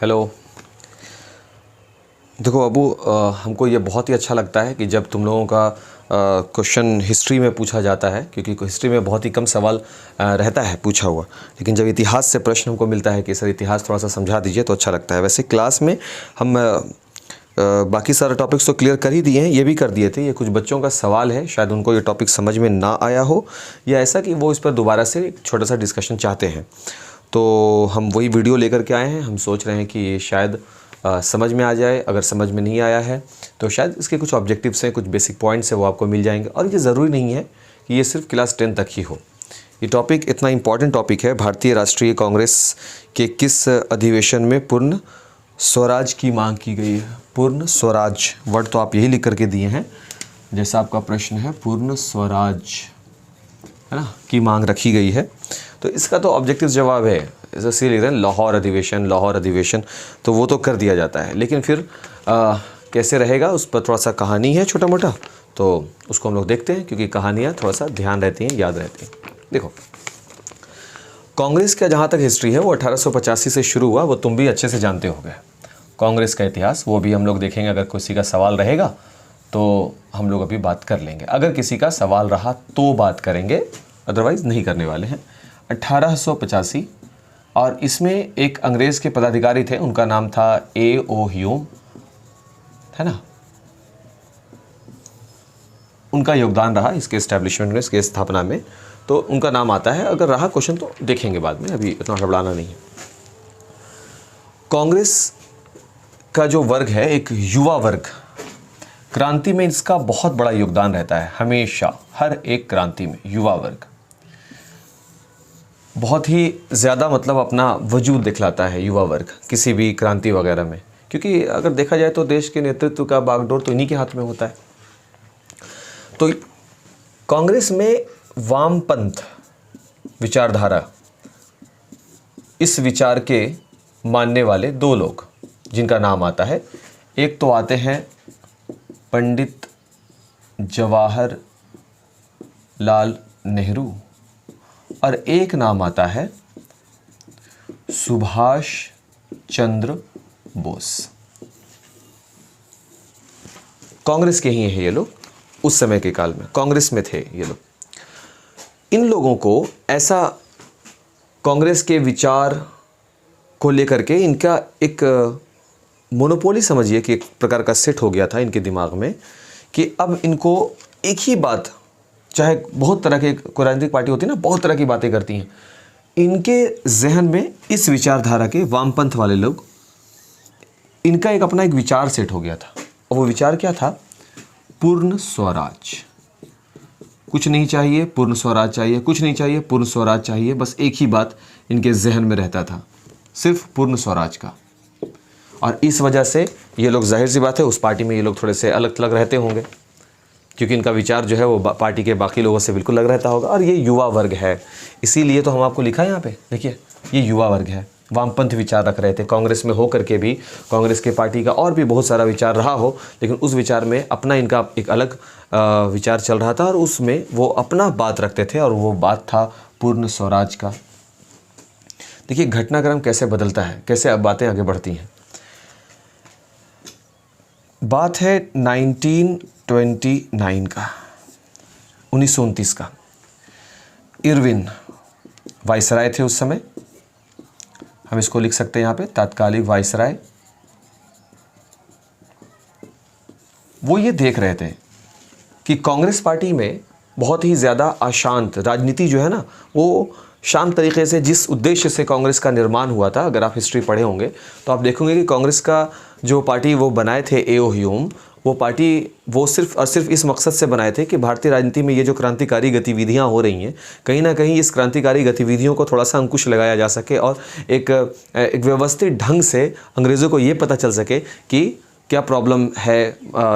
Hello. देखो अबू, हमको ये बहुत ही अच्छा लगता है कि जब तुम लोगों का क्वेश्चन हिस्ट्री में पूछा जाता है, क्योंकि हिस्ट्री में बहुत ही कम सवाल रहता है पूछा हुआ, लेकिन जब इतिहास से प्रश्न हमको मिलता है कि सर इतिहास थोड़ा सा समझा दीजिए तो अच्छा लगता है। वैसे क्लास में हम बाकी सारे टॉपिक्स तो क्लियर कर ही दिए हैं, ये भी कर दिए थे। ये कुछ बच्चों का सवाल है, शायद उनको ये टॉपिक समझ में ना आया हो या ऐसा कि वो इस पर दोबारा से एक छोटा सा डिस्कशन चाहते हैं, तो हम वही वीडियो लेकर के आए हैं। हम सोच रहे हैं कि ये शायद समझ में आ जाए। अगर समझ में नहीं आया है तो शायद इसके कुछ ऑब्जेक्टिव्स हैं, कुछ बेसिक पॉइंट्स हैं, वो आपको मिल जाएंगे। और ये ज़रूरी नहीं है कि ये सिर्फ क्लास 10 तक ही हो। ये टॉपिक इतना इम्पॉर्टेंट टॉपिक है। भारतीय राष्ट्रीय कांग्रेस के किस अधिवेशन में पूर्ण स्वराज की मांग की गई है? पूर्ण स्वराज वर्ड तो आप यही लिख करके दिए हैं, जैसा आपका प्रश्न है, पूर्ण स्वराज है ना की मांग रखी गई है। तो इसका तो ऑब्जेक्टिव जवाब है, जैसे लिख रहे हैं लाहौर अधिवेशन, लाहौर अधिवेशन, तो वो तो कर दिया जाता है। लेकिन फिर कैसे रहेगा उस पर थोड़ा सा कहानी है छोटा मोटा, तो उसको हम लोग देखते हैं, क्योंकि कहानियाँ थोड़ा सा ध्यान रहती हैं, याद रहती हैं। देखो, कांग्रेस का जहाँ तक हिस्ट्री है वो 1885 से शुरू हुआ, वो तुम भी अच्छे से जानते होगे। कांग्रेस का इतिहास वो भी हम लोग देखेंगे। अगर किसी का सवाल रहेगा तो हम लोग अभी बात कर लेंगे। अगर किसी का सवाल रहा तो बात करेंगे, अदरवाइज़ नहीं करने वाले हैं। 1885, और इसमें एक अंग्रेज़ के पदाधिकारी थे, उनका नाम था A.O. ह्यूम, है ना। उनका योगदान रहा इसके इस्टेब्लिशमेंट में, इसके स्थापना में, तो उनका नाम आता है। अगर रहा क्वेश्चन तो देखेंगे बाद में, अभी इतना घबराना नहीं है। कांग्रेस का जो वर्ग है, एक युवा वर्ग, क्रांति में इसका बहुत बड़ा योगदान रहता है। हमेशा हर एक क्रांति में युवा वर्ग बहुत ही ज़्यादा मतलब अपना वजूद दिखलाता है, युवा वर्ग, किसी भी क्रांति वगैरह में। क्योंकि अगर देखा जाए तो देश के नेतृत्व का बागडोर तो इन्हीं के हाथ में होता है। तो कांग्रेस में वामपंथ विचारधारा, इस विचार के मानने वाले दो लोग जिनका नाम आता है, एक तो आते हैं पंडित जवाहर लाल नेहरू, और एक नाम आता है सुभाष चंद्र बोस। कांग्रेस के ही हैं ये लोग, उस समय के काल में कांग्रेस में थे ये लोग। इन लोगों को ऐसा कांग्रेस के विचार को लेकर के इनका एक मोनोपोली समझिए कि एक प्रकार का सेट हो गया था इनके दिमाग में, कि अब इनको एक ही बात, चाहे बहुत तरह के राजनीतिक पार्टी होती है ना, बहुत तरह की बातें करती हैं, इनके जहन में इस विचारधारा के वामपंथ वाले लोग, इनका एक अपना एक विचार सेट हो गया था। और वो विचार क्या था? पूर्ण स्वराज। कुछ नहीं चाहिए, पूर्ण स्वराज चाहिए, कुछ नहीं चाहिए, पूर्ण स्वराज चाहिए। बस एक ही बात इनके जहन में रहता था, सिर्फ पूर्ण स्वराज का। और इस वजह से ये लोग, जाहिर सी बात है, उस पार्टी में ये लोग थोड़े से अलग थलग रहते होंगे, क्योंकि इनका विचार जो है वो पार्टी के बाकी लोगों से बिल्कुल अलग रहता होगा। और ये युवा वर्ग है, इसीलिए तो हम आपको लिखा है यहाँ पे, देखिए ये युवा वर्ग है, वामपंथ विचार रख रहे थे। कांग्रेस में होकर के भी कांग्रेस के पार्टी का और भी बहुत सारा विचार रहा हो, लेकिन उस विचार में अपना इनका एक अलग विचार चल रहा था, और उसमें वो अपना बात रखते थे, और वो बात था पूर्ण स्वराज का। देखिए घटनाक्रम कैसे बदलता है, कैसे अब बातें आगे बढ़ती हैं। बात है 1929 का, 1929 का। इरविन वाइसराय थे उस समय, हम इसको लिख सकते हैं यहाँ पे, तात्कालिक वाइसराय। वो ये देख रहे थे कि कांग्रेस पार्टी में बहुत ही ज़्यादा अशांत राजनीति जो है ना, वो शांत तरीके से, जिस उद्देश्य से कांग्रेस का निर्माण हुआ था, अगर आप हिस्ट्री पढ़े होंगे तो आप देखोगे कि कांग्रेस का जो पार्टी वो बनाए थे A.O. ह्यूम, वो पार्टी वो सिर्फ और सिर्फ इस मकसद से बनाए थे कि भारतीय राजनीति में ये जो क्रांतिकारी गतिविधियां हो रही हैं, कहीं ना कहीं इस क्रांतिकारी गतिविधियों को थोड़ा सा अंकुश लगाया जा सके, और एक व्यवस्थित ढंग से अंग्रेज़ों को ये पता चल सके कि क्या प्रॉब्लम है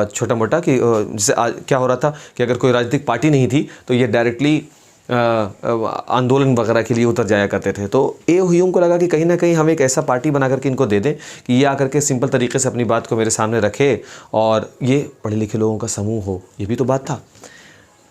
छोटा मोटा, कि जैसे क्या हो रहा था कि अगर कोई राजनीतिक पार्टी नहीं थी तो ये डायरेक्टली आंदोलन वगैरह के लिए उतर जाया करते थे। तो A.O. ह्यूम को लगा कि कहीं ना कहीं हम एक ऐसा पार्टी बना करके इनको दे दें कि ये आकर के सिंपल तरीके से अपनी बात को मेरे सामने रखे, और ये पढ़े लिखे लोगों का समूह हो। ये भी तो बात था,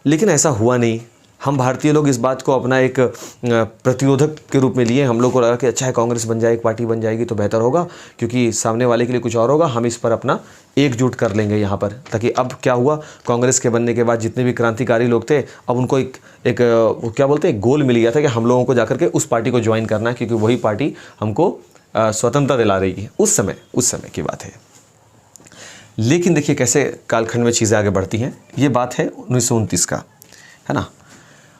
लेकिन ऐसा हुआ नहीं। हम भारतीय लोग इस बात को अपना एक प्रतिरोधक के रूप में लिए। हम लोग को लगा कि अच्छा है, कांग्रेस बन जाए, एक पार्टी बन जाएगी तो बेहतर होगा, क्योंकि सामने वाले के लिए कुछ और होगा, हम इस पर अपना एकजुट कर लेंगे यहाँ पर। ताकि अब क्या हुआ, कांग्रेस के बनने के बाद जितने भी क्रांतिकारी लोग थे, अब उनको एक क्या बोलते हैं, गोल मिल गया था कि हम लोगों को जाकर के उस पार्टी को ज्वाइन करना है, क्योंकि वही पार्टी हमको स्वतंत्रता दिला रही है। उस समय की बात है। लेकिन देखिए कैसे कालखंड में चीज़ें आगे बढ़ती हैं। ये बात है 1929 का, है ना।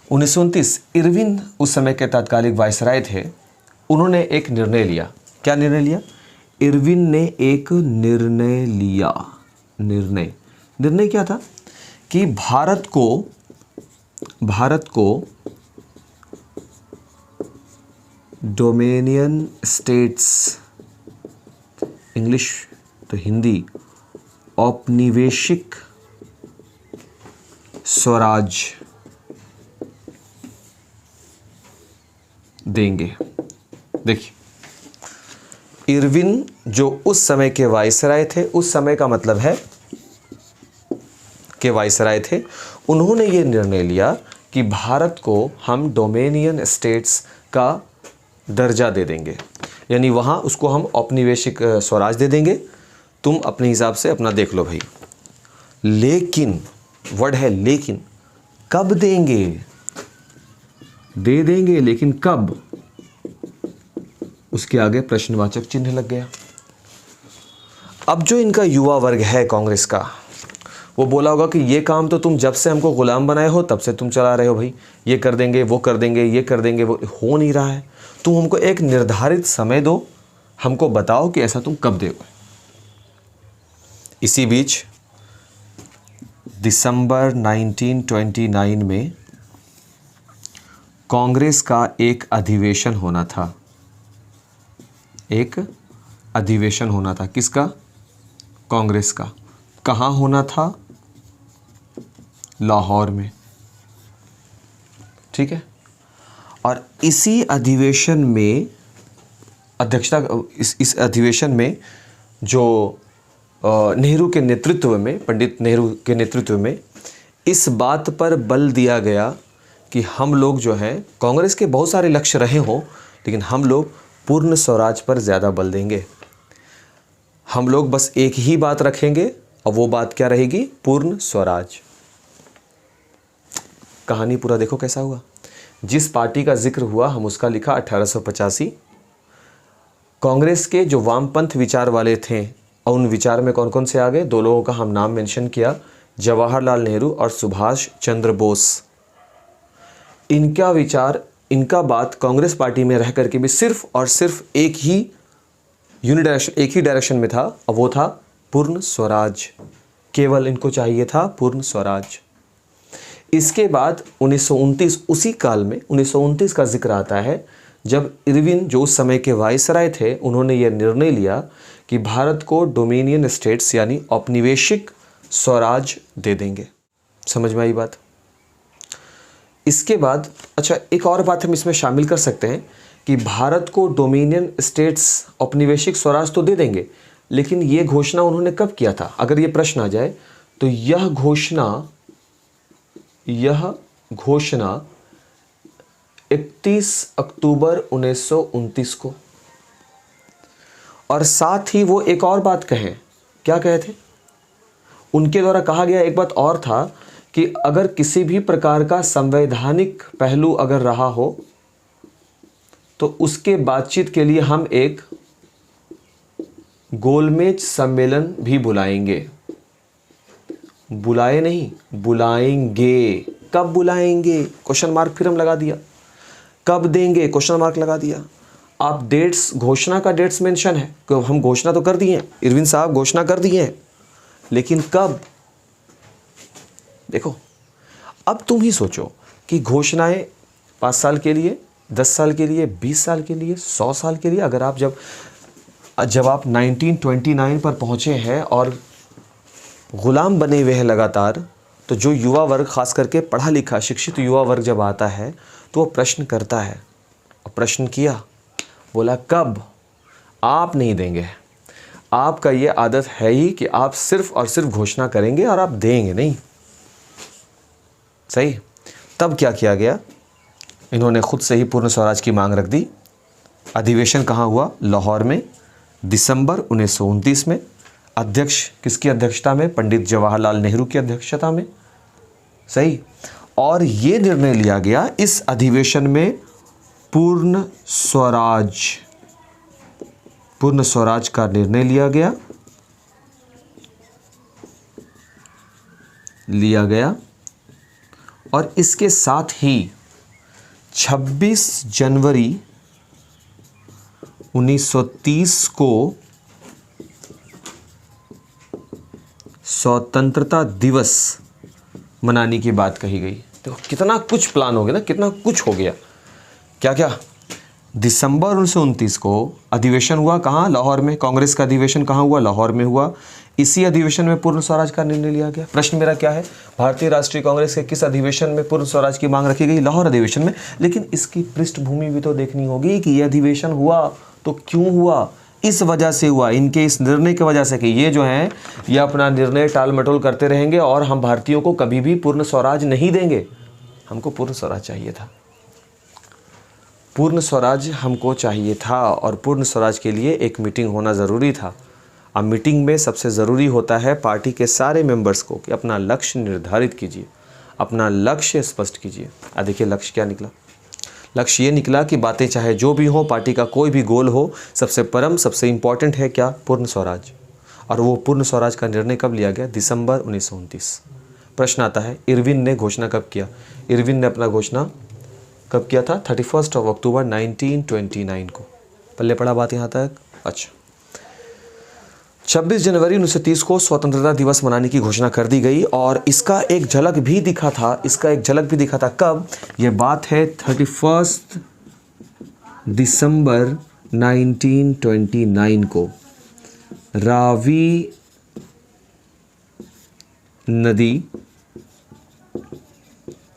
1929 इरविन उस समय के तात्कालिक वायसराय थे। उन्होंने एक निर्णय लिया। क्या निर्णय लिया? इरविन ने एक निर्णय लिया। निर्णय क्या था कि भारत को डोमिनियन स्टेट्स, इंग्लिश तो हिंदी, औपनिवेशिक स्वराज देंगे। देखिए, इरविन जो उस समय के वायसराय थे, उस समय का मतलब है के वायसराय थे, उन्होंने ये निर्णय लिया कि भारत को हम डोमिनियन स्टेट्स का दर्जा दे देंगे, यानी वहाँ उसको हम औपनिवेशिक स्वराज दे देंगे। तुम अपने हिसाब से अपना देख लो भाई। लेकिन, वर्ड है लेकिन, कब देंगे? दे देंगे, लेकिन कब? उसके आगे प्रश्नवाचक चिन्ह लग गया। अब जो इनका युवा वर्ग है कांग्रेस का, वो बोला होगा कि ये काम तो तुम जब से हमको गुलाम बनाए हो तब से तुम चला रहे हो भाई, ये कर देंगे, वो कर देंगे, ये कर देंगे, वो हो नहीं रहा है। तुम हमको एक निर्धारित समय दो, हमको बताओ कि ऐसा तुम कब दोगे। इसी बीच दिसंबर 1929 में कांग्रेस का एक अधिवेशन होना था। एक अधिवेशन होना था। किसका? कांग्रेस का। कहाँ होना था? लाहौर में। ठीक है। और इसी अधिवेशन में अध्यक्षता, इस अधिवेशन में जो नेहरू के नेतृत्व में, पंडित नेहरू के नेतृत्व में इस बात पर बल दिया गया कि हम लोग जो हैं, कांग्रेस के बहुत सारे लक्ष्य रहे हों, लेकिन हम लोग पूर्ण स्वराज पर ज़्यादा बल देंगे। हम लोग बस एक ही बात रखेंगे, और वो बात क्या रहेगी? पूर्ण स्वराज। कहानी पूरा देखो कैसा हुआ। जिस पार्टी का जिक्र हुआ, हम उसका लिखा 1885। कांग्रेस के जो वामपंथ विचार वाले थे, और उन विचार में कौन कौन से आ गए? दो लोगों का हम नाम मेंशन किया, जवाहरलाल नेहरू और सुभाष चंद्र बोस। इनका विचार, इनका बात कांग्रेस पार्टी में रह करके भी सिर्फ और सिर्फ एक ही डायरेक्शन में था, और वो था पूर्ण स्वराज। केवल इनको चाहिए था पूर्ण स्वराज। इसके बाद 1929, उसी काल में 1929 का जिक्र आता है, जब इरविन जो उस समय के वायसराय थे, उन्होंने ये निर्णय लिया कि भारत को डोमिनियन स्टेट्स यानी औपनिवेशिक स्वराज दे देंगे। समझ में आई बात? इसके बाद अच्छा, एक और बात हम इसमें शामिल कर सकते हैं कि भारत को डोमिनियन स्टेट्स, औपनिवेशिक स्वराज तो दे देंगे, लेकिन ये घोषणा उन्होंने कब किया था? अगर ये प्रश्न आ जाए तो यह घोषणा 31 अक्टूबर 1929 को। और साथ ही वो एक और बात कहें। क्या कहे थे? उनके द्वारा कहा गया एक बात और था कि अगर किसी भी प्रकार का संवैधानिक पहलू अगर रहा हो, तो उसके बातचीत के लिए हम एक गोलमेज सम्मेलन भी बुलाएंगे। बुलाए नहीं, बुलाएंगे। कब बुलाएंगे? क्वेश्चन मार्क फिर हम लगा दिया। कब देंगे? क्वेश्चन मार्क लगा दिया। आप डेट्स, घोषणा का डेट्स मेंशन है कि हम घोषणा तो कर दिए हैं, इरविन साहब घोषणा कर दिए हैं, लेकिन कब? देखो, अब तुम ही सोचो कि घोषणाएं 5 साल के लिए, 10 साल के लिए, 20 साल के लिए, 100 साल के लिए, अगर आप जब आप 1929 पर पहुंचे हैं और गुलाम बने हुए हैं लगातार, तो जो युवा वर्ग, खास करके पढ़ा लिखा शिक्षित युवा वर्ग जब आता है तो वो प्रश्न करता है। और प्रश्न किया, बोला कब? आप नहीं देंगे। आपका ये आदत है ही कि आप सिर्फ और सिर्फ घोषणा करेंगे और आप देंगे नहीं। सही? तब क्या किया गया, इन्होंने खुद से ही पूर्ण स्वराज की मांग रख दी। अधिवेशन कहाँ हुआ, लाहौर में, दिसंबर 1929 में। अध्यक्ष किसकी अध्यक्षता में, पंडित जवाहरलाल नेहरू की अध्यक्षता में, सही। और ये निर्णय लिया गया इस अधिवेशन में पूर्ण स्वराज का निर्णय लिया गया। और इसके साथ ही 26 जनवरी 1930 को स्वतंत्रता दिवस मनाने की बात कही गई। देखो कितना कुछ प्लान हो गया ना, कितना कुछ हो गया। क्या क्या, दिसंबर 1929 को अधिवेशन हुआ कहाँ, लाहौर में। कांग्रेस का अधिवेशन कहाँ हुआ, लाहौर में हुआ। इसी अधिवेशन में पूर्ण स्वराज का निर्णय लिया गया। प्रश्न मेरा क्या है, भारतीय राष्ट्रीय कांग्रेस के किस अधिवेशन में पूर्ण स्वराज की मांग रखी गई, लाहौर अधिवेशन में। लेकिन इसकी पृष्ठभूमि भी तो देखनी होगी कि यह अधिवेशन हुआ तो क्यों हुआ। इस वजह से हुआ, इनके इस निर्णय की वजह से कि ये जो हैं ये अपना निर्णय टाल मटोल करते रहेंगे और हम भारतीयों को कभी भी पूर्ण स्वराज नहीं देंगे। हमको पूर्ण स्वराज चाहिए था, पूर्ण स्वराज हमको चाहिए था। और पूर्ण स्वराज के लिए एक मीटिंग होना ज़रूरी था। अब मीटिंग में सबसे ज़रूरी होता है पार्टी के सारे मेंबर्स को कि अपना लक्ष्य निर्धारित कीजिए, अपना लक्ष्य स्पष्ट कीजिए। देखिए लक्ष्य क्या निकला, लक्ष्य ये निकला कि बातें चाहे जो भी हो, पार्टी का कोई भी गोल हो, सबसे परम सबसे इम्पॉर्टेंट है क्या, पूर्ण स्वराज। और वो पूर्ण स्वराज का निर्णय कब लिया गया, दिसंबर 1929। प्रश्न आता है इरविन ने घोषणा कब किया, इरविन ने अपना घोषणा कब किया था, 31 अक्टूबर 1929 को। पल्ले पड़ा बात यहाँ तक। अच्छा, 26 जनवरी 1930 को स्वतंत्रता दिवस मनाने की घोषणा कर दी गई। और इसका एक झलक भी दिखा था, कब, ये बात है 31 दिसंबर 1929 को रावी नदी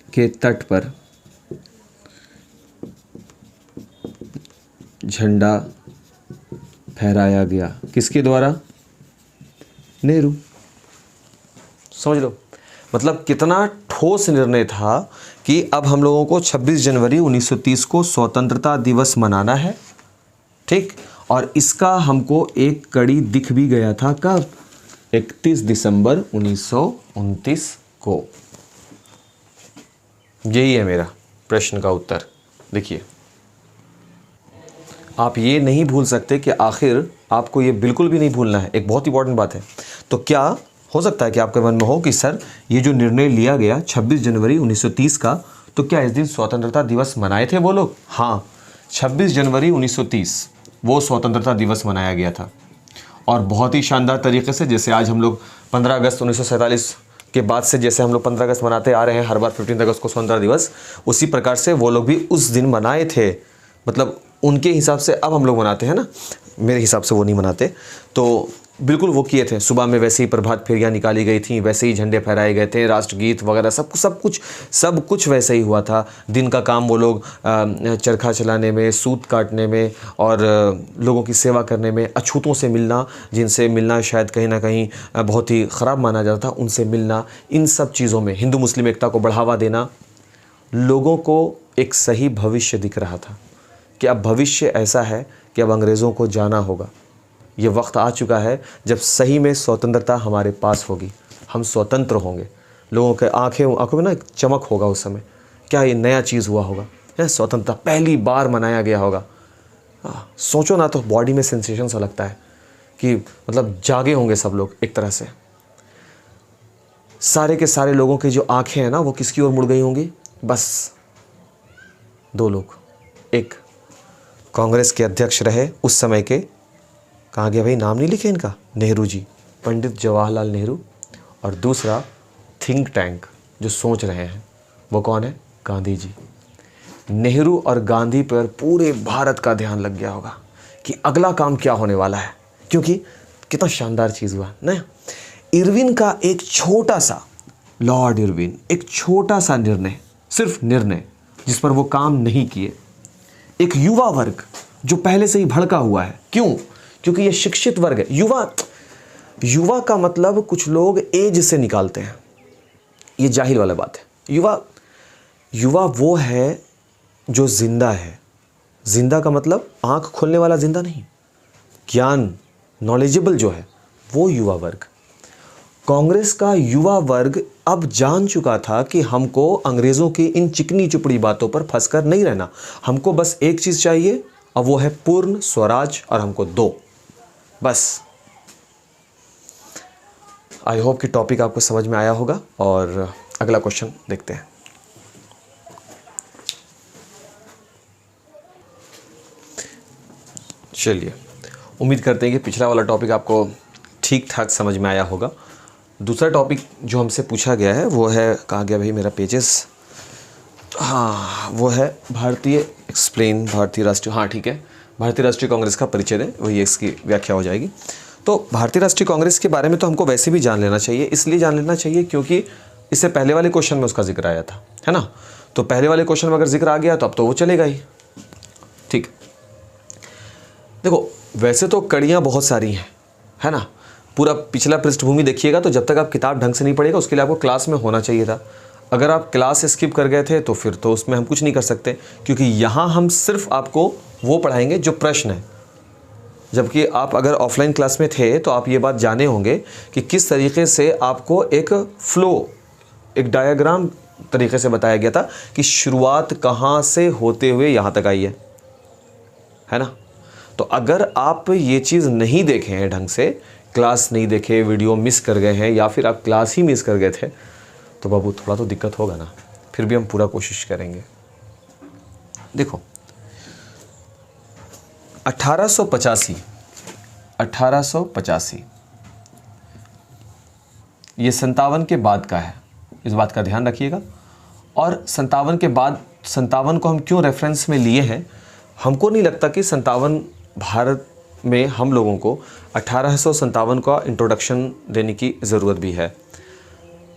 के तट पर झंडा फहराया गया। किसके द्वारा, नेहरू। समझ लो मतलब कितना ठोस निर्णय था कि अब हम लोगों को 26 जनवरी 1930 को स्वतंत्रता दिवस मनाना है, ठीक। और इसका हमको एक कड़ी दिख भी गया था कब, 31 दिसंबर 1929 को। यही है मेरा प्रश्न का उत्तर। देखिए आप ये नहीं भूल सकते कि आखिर आपको ये बिल्कुल भी नहीं भूलना है, एक बहुत इंपॉर्टेंट बात है। तो क्या हो सकता है कि आपके मन में हो कि सर ये जो निर्णय लिया गया 26 जनवरी 1930 का, तो क्या इस दिन स्वतंत्रता दिवस मनाए थे वो लोग। हाँ, 26 जनवरी 1930 वो स्वतंत्रता दिवस मनाया गया था। और बहुत ही शानदार तरीके से, जैसे आज हम लोग 15 अगस्त 1947 के बाद से जैसे हम लोग 15 अगस्त मनाते आ रहे हैं हर बार 15 अगस्त को स्वतंत्रता दिवस, उसी प्रकार से वो लोग भी उस दिन मनाए थे। मतलब उनके हिसाब से अब हम लोग मनाते हैं ना, मेरे हिसाब से वो नहीं मनाते। तो बिल्कुल वो किए थे, सुबह में वैसे ही प्रभात फेरियाँ निकाली गई थी, वैसे ही झंडे फहराए गए थे, राष्ट्रगीत वगैरह सब कुछ वैसे ही हुआ था। दिन का काम वो लोग चरखा चलाने में, सूत काटने में और लोगों की सेवा करने में, अछूतों से मिलना, जिनसे मिलना शायद कहीं ना कहीं बहुत ही ख़राब माना जाता था, उनसे मिलना, इन सब चीज़ों में हिंदू मुस्लिम एकता को बढ़ावा देना, लोगों को एक सही भविष्य दिख रहा था कि अब भविष्य ऐसा है कि अब अंग्रेज़ों को जाना होगा। ये वक्त आ चुका है जब सही में स्वतंत्रता हमारे पास होगी, हम स्वतंत्र होंगे। लोगों के आंखों में ना एक चमक होगा उस समय, क्या ये नया चीज़ हुआ होगा, स्वतंत्रता पहली बार मनाया गया होगा। सोचो ना, तो बॉडी में सेंसेशन सा लगता है कि मतलब जागे होंगे सब लोग एक तरह से। सारे के सारे लोगों की जो आंखें हैं ना वो किसकी ओर मुड़ गई होंगी, बस दो लोग, एक कांग्रेस के अध्यक्ष रहे उस समय के, कहाँ गया भाई, नाम नहीं लिखे इनका, नेहरू जी, पंडित जवाहरलाल नेहरू। और दूसरा थिंक टैंक जो सोच रहे हैं वो कौन है, गांधी जी। नेहरू और गांधी पर पूरे भारत का ध्यान लग गया होगा कि अगला काम क्या होने वाला है, क्योंकि कितना शानदार चीज़ हुआ ना। इरविन का एक छोटा सा, लॉर्ड इरविन, एक छोटा सा निर्णय, सिर्फ निर्णय जिस पर वो काम नहीं किए, एक युवा वर्ग जो पहले से ही भड़का हुआ है। क्यों, क्योंकि ये शिक्षित वर्ग है। युवा का मतलब कुछ लोग एज से निकालते हैं, ये जाहिल वाला बात है। युवा युवा वो है जो जिंदा है। जिंदा का मतलब आंख खोलने वाला जिंदा नहीं, ज्ञान नॉलेजेबल जो है वो युवा वर्ग। कांग्रेस का युवा वर्ग अब जान चुका था कि हमको अंग्रेज़ों की इन चिकनी चुपड़ी बातों पर फंसकर नहीं रहना, हमको बस एक चीज़ चाहिए और वो है पूर्ण स्वराज, और हमको दो बस। आई होप कि टॉपिक आपको समझ में आया होगा, और अगला क्वेश्चन देखते हैं। चलिए, उम्मीद करते हैं कि पिछला वाला टॉपिक आपको ठीक ठाक समझ में आया होगा। दूसरा टॉपिक जो हमसे पूछा गया है वो है, कहाँ गया भाई मेरा पेजेस, हाँ वो है भारतीय राष्ट्रीय, हाँ ठीक है, भारतीय राष्ट्रीय कांग्रेस का परिचय दें, वही इसकी व्याख्या हो जाएगी। तो भारतीय राष्ट्रीय कांग्रेस के बारे में तो हमको वैसे भी जान लेना चाहिए, इसलिए जान लेना चाहिए क्योंकि इससे पहले वाले क्वेश्चन में उसका जिक्र आया था, है ना। तो पहले वाले क्वेश्चन में अगर जिक्र आ गया तो अब तो वो चलेगा ही। ठीक, देखो वैसे तो कड़ियाँ बहुत सारी हैं, है ना। पूरा पिछला पृष्ठभूमि देखिएगा तो जब तक आप किताब ढंग से नहीं पढ़ेगा उसके लिए आपको क्लास में होना चाहिए था। अगर आप क्लास स्किप कर गए थे तो फिर तो उसमें हम कुछ नहीं कर सकते, क्योंकि यहाँ हम सिर्फ आपको वो पढ़ाएंगे जो प्रश्न है। जबकि आप अगर ऑफलाइन क्लास में थे तो आप ये बात जाने होंगे कि किस तरीके से आपको एक फ्लो, एक डायग्राम तरीके से बताया गया था कि शुरुआत कहाँ से होते हुए यहाँ तक आई है ना। तो अगर आप ये चीज़ नहीं देखे हैं ढंग से, क्लास नहीं देखे, वीडियो मिस कर गए हैं, या फिर आप क्लास ही मिस कर गए थे, तो बाबू थोड़ा तो दिक्कत होगा ना। फिर भी हम पूरा कोशिश करेंगे। देखो 1885 ये 57 के बाद का है, इस बात का ध्यान रखिएगा। और 57 के बाद, 57 को हम क्यों रेफरेंस में लिए हैं, हमको नहीं लगता कि 57 भारत में हम लोगों को 1857 का इंट्रोडक्शन देने की ज़रूरत भी है।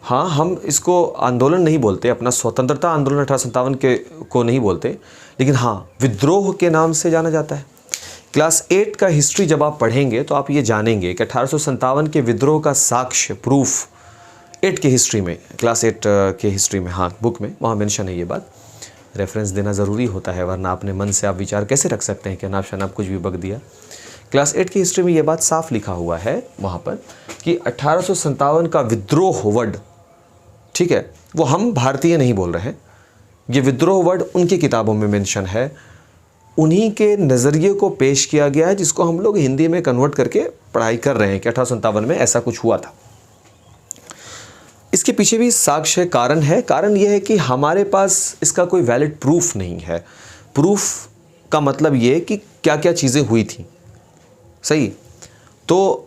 हाँ, हम इसको आंदोलन नहीं बोलते, अपना स्वतंत्रता आंदोलन 1857 के को नहीं बोलते, लेकिन हाँ विद्रोह के नाम से जाना जाता है। क्लास 8 का हिस्ट्री जब आप पढ़ेंगे तो आप ये जानेंगे कि 1857 के विद्रोह का साक्ष्य, प्रूफ 8 के हिस्ट्री में, क्लास 8 के हिस्ट्री में, हाँ बुक में वहाँ मेंशन है। ये बात रेफरेंस देना ज़रूरी होता है, वरना अपने मन से आप विचार कैसे रख सकते हैं कि अनाप शनाप कुछ भी बक दिया। क्लास 8 की हिस्ट्री में ये बात साफ लिखा हुआ है वहाँ पर कि 1857 का विद्रोह वर्ड, ठीक है, वो हम भारतीय नहीं बोल रहे हैं, ये विद्रोह वर्ड उनकी किताबों में मेंशन है, उन्हीं के नज़रिए को पेश किया गया है, जिसको हम लोग हिंदी में कन्वर्ट करके पढ़ाई कर रहे हैं कि 1857 में ऐसा कुछ हुआ था। इसके पीछे भी साक्ष्य कारण है। कारण यह है कि हमारे पास इसका कोई वैलिड प्रूफ नहीं है। प्रूफ का मतलब ये कि क्या क्या चीज़ें हुई थी, सही। तो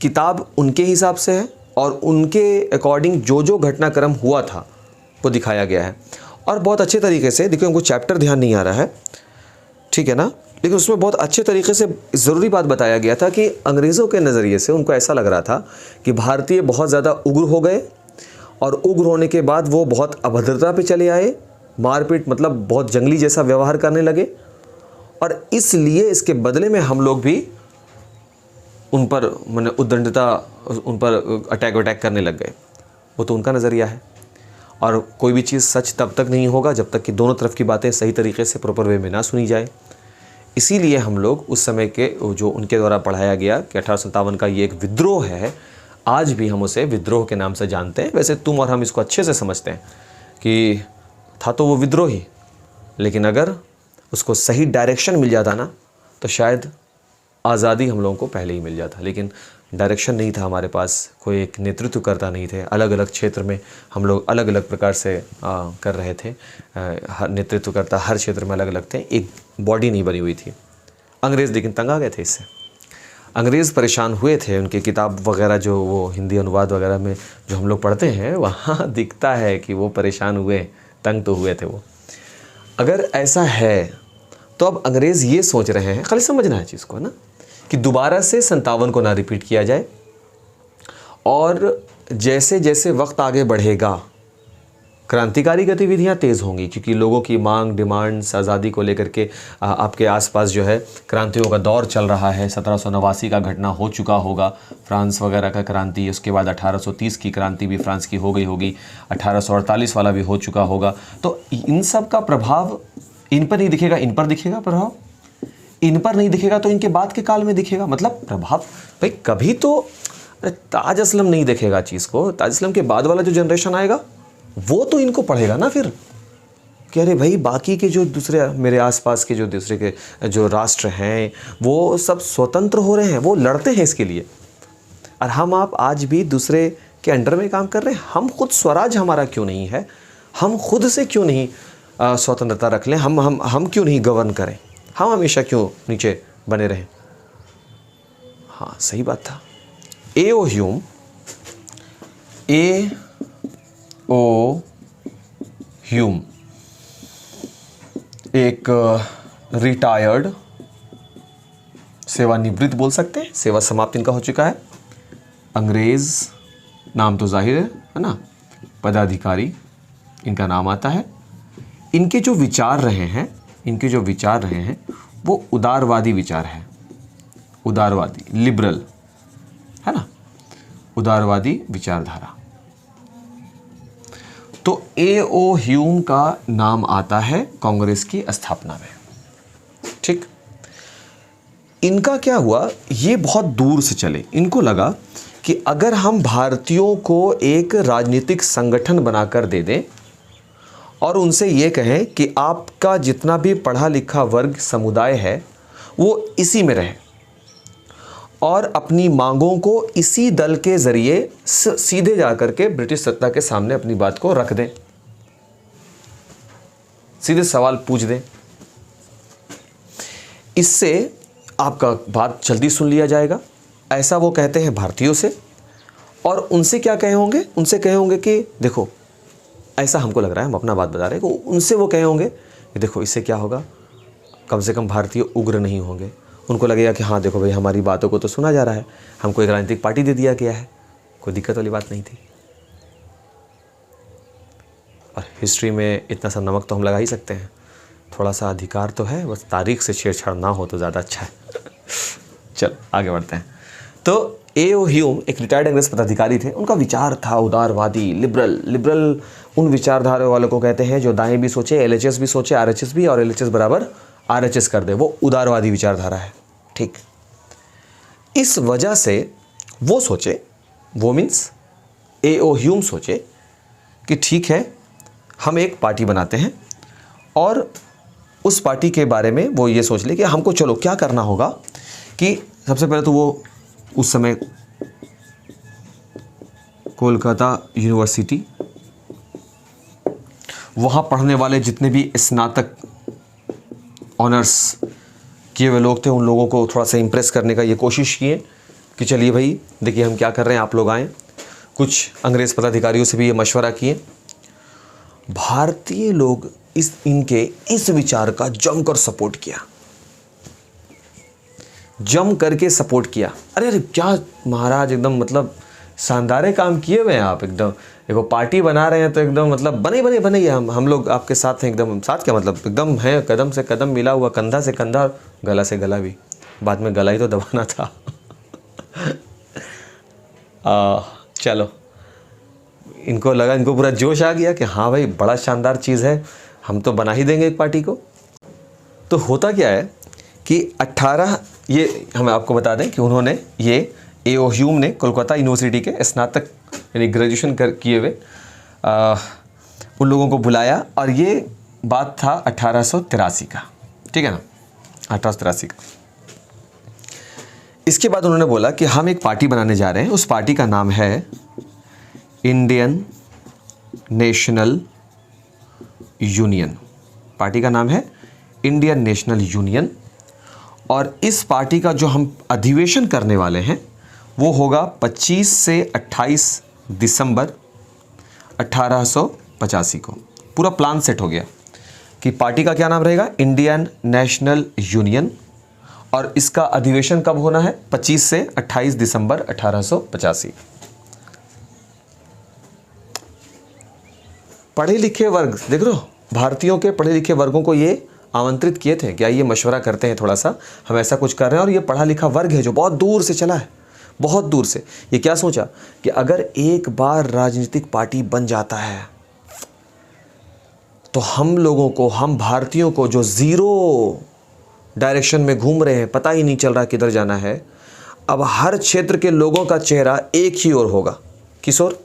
किताब उनके हिसाब से है और उनके अकॉर्डिंग जो जो घटनाक्रम हुआ था वो दिखाया गया है, और बहुत अच्छे तरीके से। देखिए हमको चैप्टर ध्यान नहीं आ रहा है, ठीक है ना, लेकिन उसमें बहुत अच्छे तरीके से ज़रूरी बात बताया गया था कि अंग्रेज़ों के नज़रिए से उनको ऐसा लग रहा था कि भारतीय बहुत ज़्यादा उग्र हो गए, और उग्र होने के बाद वो बहुत अभद्रता पे चले आए, मारपीट मतलब बहुत जंगली जैसा व्यवहार करने लगे, और इसलिए इसके बदले में हम लोग भी उन पर मैंने उद्दंडता, उन पर अटैक वटैक करने लग गए। वो तो उनका नज़रिया है, और कोई भी चीज़ सच तब तक नहीं होगा जब तक कि दोनों तरफ की बातें सही तरीके से प्रॉपर वे में ना सुनी जाए। इसीलिए हम लोग उस समय के जो उनके द्वारा पढ़ाया गया कि 1857 का ये एक विद्रोह है, आज भी हम उसे विद्रोह के नाम से जानते हैं। वैसे तुम और हम इसको अच्छे से समझते हैं कि था तो वो विद्रोही, लेकिन अगर उसको सही डायरेक्शन मिल जाता ना तो शायद आज़ादी हम लोगों को पहले ही मिल जाता, लेकिन डायरेक्शन नहीं था हमारे पास, कोई एक नेतृत्वकर्ता नहीं थे। अलग अलग क्षेत्र में हम लोग अलग अलग प्रकार से कर रहे थे, हर नेतृत्वकर्ता हर क्षेत्र में अलग अलग थे, एक बॉडी नहीं बनी हुई थी। अंग्रेज़ लेकिन तंग आ गए थे इससे, अंग्रेज़ परेशान हुए थे। उनकी किताब वगैरह जो वो हिंदी अनुवाद वगैरह में जो हम लोग पढ़ते हैं वहाँ दिखता है कि वो परेशान हुए, तंग तो हुए थे वो। अगर ऐसा है तो अब अंग्रेज़ ये सोच रहे हैं, खाली समझना है चीज़ को ना, कि दोबारा से 57 को ना रिपीट किया जाए, और जैसे जैसे वक्त आगे बढ़ेगा क्रांतिकारी गतिविधियां तेज़ होंगी, क्योंकि लोगों की मांग, डिमांड्स, आज़ादी को लेकर के आपके आसपास जो है क्रांतियों का दौर चल रहा है। 1789 का घटना हो चुका होगा, फ्रांस वगैरह का क्रांति। उसके बाद 1830 की क्रांति भी फ्रांस की हो गई होगी, 1848 वाला भी हो चुका होगा। तो इन सब का प्रभाव इन पर नहीं दिखेगा, इन पर दिखेगा प्रभाव, इन पर नहीं दिखेगा तो इनके बाद के काल में दिखेगा। मतलब प्रभाव भाई कभी तो ताज असलम नहीं देखेगा चीज़ को, ताज असलम के बाद वाला जो जनरेशन आएगा वो तो इनको पढ़ेगा ना फिर, कि अरे भाई बाकी के जो दूसरे मेरे आसपास के जो दूसरे के जो राष्ट्र हैं वो सब स्वतंत्र हो रहे हैं, वो लड़ते हैं इसके लिए, और हम आप आज भी दूसरे के अंडर में काम कर रहे हैं। हम खुद स्वराज हमारा क्यों नहीं है, हम खुद से क्यों नहीं स्वतंत्रता रख लें, हम क्यों नहीं गवर्न करें, हम हमेशा क्यों नीचे बने रहें। हाँ सही बात था। ए.ओ. ह्यूम एक रिटायर्ड, सेवानिवृत्त बोल सकते हैं, सेवा समाप्त इनका हो चुका है, अंग्रेज नाम तो जाहिर है ना, पदाधिकारी इनका नाम आता है। इनके जो विचार रहे हैं वो उदारवादी विचार है, उदारवादी, लिबरल है ना, उदारवादी विचारधारा। तो ए.ओ. ह्यूम का नाम आता है कांग्रेस की स्थापना में। ठीक, इनका क्या हुआ, ये बहुत दूर से चले। इनको लगा कि अगर हम भारतीयों को एक राजनीतिक संगठन बनाकर दे दें और उनसे ये कहें कि आपका जितना भी पढ़ा लिखा वर्ग समुदाय है वो इसी में रहे और अपनी मांगों को इसी दल के ज़रिए सीधे जाकर के ब्रिटिश सत्ता के सामने अपनी बात को रख दें, सीधे सवाल पूछ दें, इससे आपका बात जल्दी सुन लिया जाएगा। ऐसा वो कहते हैं भारतीयों से। और उनसे क्या कहे होंगे, उनसे कहे होंगे कि देखो ऐसा हमको लग रहा है, हम अपना बात बता रहे हैं, उनसे वो कहे होंगे कि देखो इससे क्या होगा, कम से कम भारतीय उग्र नहीं होंगे। उनको लगेगा कि हाँ देखो भाई हमारी बातों को तो सुना जा रहा है, हमको एक राजनीतिक पार्टी दे दिया गया है, कोई दिक्कत वाली बात नहीं थी। और हिस्ट्री में इतना सा नमक तो हम लगा ही सकते हैं, थोड़ा सा अधिकार तो है, बस तारीख से छेड़छाड़ ना हो तो ज़्यादा अच्छा है। चल आगे बढ़ते हैं। तो ए.ओ. ह्यूम एक रिटायर्ड अंग्रेज पदाधिकारी थे। उनका विचार था उदारवादी, लिबरल उन विचारधारा वालों को कहते हैं जो दाएं भी सोचे, एलएचएस भी सोचे, आरएचएस भी, और एलएचएस बराबर आरएचएस कर दे, वो उदारवादी विचारधारा है। ठीक, इस वजह से वो सोचे, वो मीन्स ए.ओ. ह्यूम सोचे कि ठीक है हम एक पार्टी बनाते हैं, और उस पार्टी के बारे में वो ये सोच ले कि हमको चलो क्या करना होगा कि सबसे पहले तो वो उस समय कोलकाता यूनिवर्सिटी, वहाँ पढ़ने वाले जितने भी स्नातक ऑनर्स किए हुए लोग थे उन लोगों को थोड़ा सा इम्प्रेस करने का ये कोशिश किए कि चलिए भाई देखिए हम क्या कर रहे हैं, आप लोग आएँ। कुछ अंग्रेज़ पदाधिकारियों से भी ये मशवरा किए। भारतीय लोग इनके इस विचार का जमकर सपोर्ट किया, जम करके सपोर्ट किया। अरे क्या महाराज, एकदम मतलब शानदार काम किए हुए हैं आप, एकदम देखो पार्टी बना रहे हैं तो एकदम मतलब बने ही हम लोग आपके साथ हैं, एकदम साथ क्या मतलब एकदम है, कदम से कदम मिला हुआ, कंधा से कंधा, गला से गला भी, बाद में गला ही तो दबाना था। चलो इनको लगा, इनको पूरा जोश आ गया कि हाँ भाई बड़ा शानदार चीज़ है, हम तो बना ही देंगे एक पार्टी को। तो होता क्या है कि 18 ये हमें आपको बता दें कि उन्होंने ये ए.ओ. ह्यूम ने कोलकाता यूनिवर्सिटी के स्नातक यानी ग्रेजुएशन किए हुए उन लोगों को बुलाया, और ये बात था 1883 का, ठीक है ना, 1883 का। इसके बाद उन्होंने बोला कि हम एक पार्टी बनाने जा रहे हैं, उस पार्टी का नाम है इंडियन नेशनल यूनियन। पार्टी का नाम है इंडियन नेशनल यूनियन, और इस पार्टी का जो हम अधिवेशन करने वाले हैं वो होगा 25 से 28 दिसंबर 1885 को। पूरा प्लान सेट हो गया कि पार्टी का क्या नाम रहेगा, इंडियन नेशनल यूनियन, और इसका अधिवेशन कब होना है, 25 से 28 दिसंबर 1885। पढ़े लिखे वर्ग, देख लो, भारतीयों के पढ़े लिखे वर्गों को ये आमंत्रित किए थे कि आइए मशवरा करते हैं, थोड़ा सा हम ऐसा कुछ कर रहे हैं। और ये पढ़ा लिखा वर्ग है जो बहुत दूर से चला है, बहुत दूर से। ये क्या सोचा कि अगर एक बार राजनीतिक पार्टी बन जाता है तो हम लोगों को, हम भारतीयों को जो ज़ीरो डायरेक्शन में घूम रहे हैं, पता ही नहीं चल रहा किधर जाना है, अब हर क्षेत्र के लोगों का चेहरा एक ही ओर होगा। किस ओर?